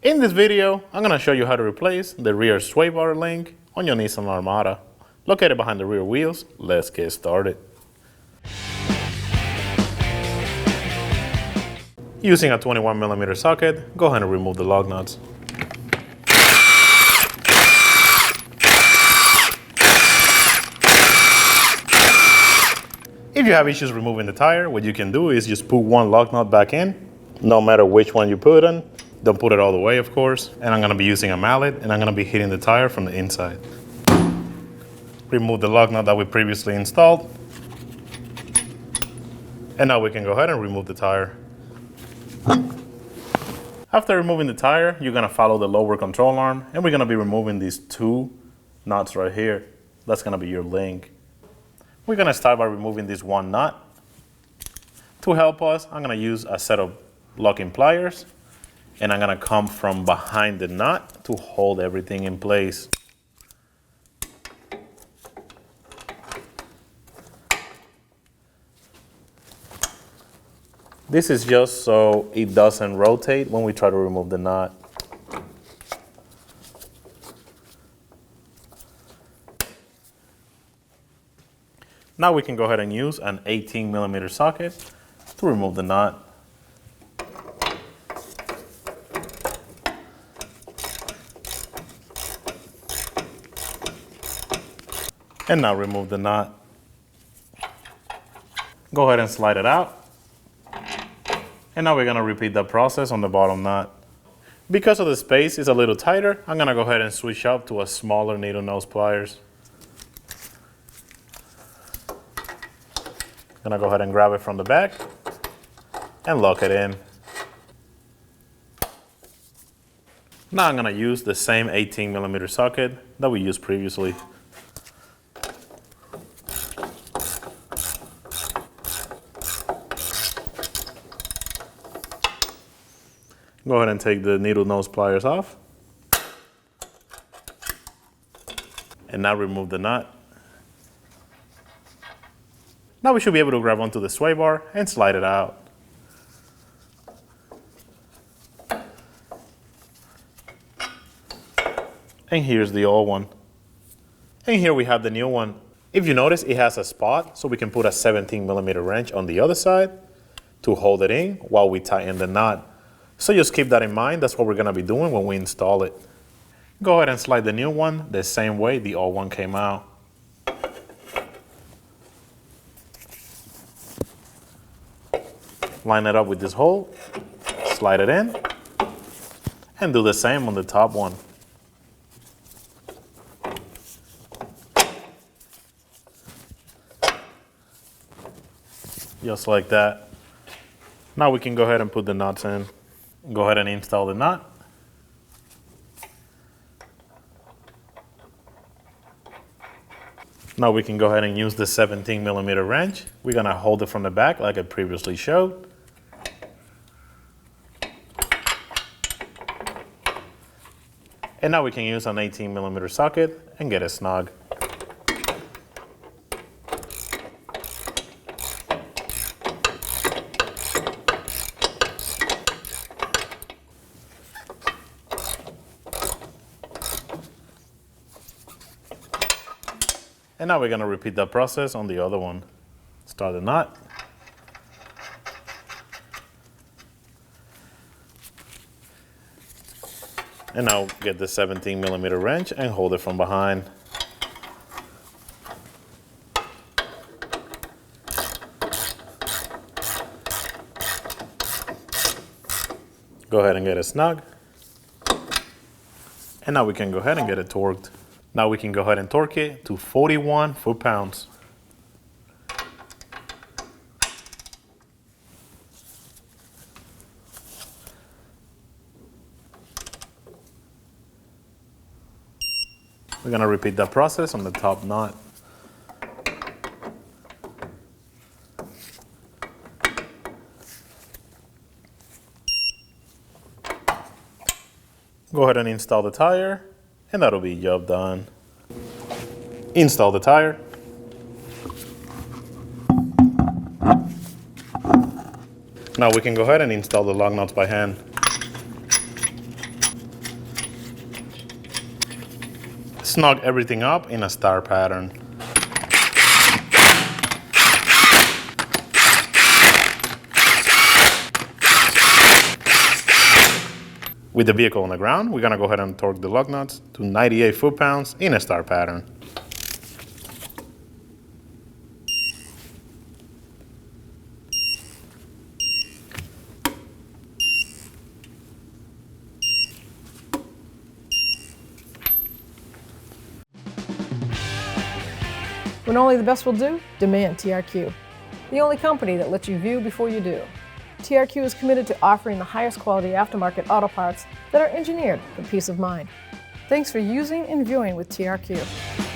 In this video, I'm going to show you how to replace the rear sway bar link on your Nissan Armada located behind the rear wheels. Let's get started. Using a 21mm socket, go ahead and remove the lug nuts. If you have issues removing the tire, what you can do is just put one lug nut back in, no matter which one you put in. Don't put it all the way, of course. And I'm gonna be using a mallet and I'm gonna be hitting the tire from the inside. Remove the lug nut that we previously installed. And now we can go ahead and remove the tire. After removing the tire, you're gonna follow the lower control arm and we're gonna be removing these two nuts right here. That's gonna be your link. We're gonna start by removing this one nut. To help us, I'm gonna use a set of locking pliers and I'm gonna come from behind the nut to hold everything in place. This is just so it doesn't rotate when we try to remove the nut. Now we can go ahead and use an 18mm socket to remove the nut. And now remove the nut. Go ahead and slide it out. And now we're gonna repeat that process on the bottom nut. Because of the space is a little tighter, I'm gonna go ahead and switch up to a smaller needle nose pliers. Gonna go ahead and grab it from the back and lock it in. Now I'm gonna use the same 18mm socket that we used previously. Go ahead and take the needle nose pliers off. And now remove the nut. Now we should be able to grab onto the sway bar and slide it out. And here's the old one. And here we have the new one. If you notice, it has a spot, so we can put a 17mm wrench on the other side to hold it in while we tighten the knot. So just keep that in mind. That's what we're gonna be doing when we install it. Go ahead and slide the new one the same way the old one came out. Line it up with this hole, slide it in, and do the same on the top one. Just like that. Now we can go ahead and put the nuts in. Go ahead and install the nut. Now we can go ahead and use the 17mm wrench. We're gonna hold it from the back like I previously showed. And now we can use an 18mm socket and get it snug. And now we're gonna repeat that process on the other one. Start the nut. And now get the 17mm wrench and hold it from behind. Go ahead and get it snug. And now we can go ahead and get it torqued. Now we can go ahead and torque it to 41 foot-pounds. We're gonna repeat that process on the top nut. Go ahead and install the tire, and that'll be job done. Install the tire. Now we can go ahead and install the lug nuts by hand. snug everything up in a star pattern. With the vehicle on the ground, we're gonna go ahead and torque the lug nuts to 98 foot-pounds in a star pattern. When only the best will do, demand TRQ. The only company that lets you view before you do. TRQ is committed to offering the highest quality aftermarket auto parts that are engineered for peace of mind. Thanks for using and viewing with TRQ.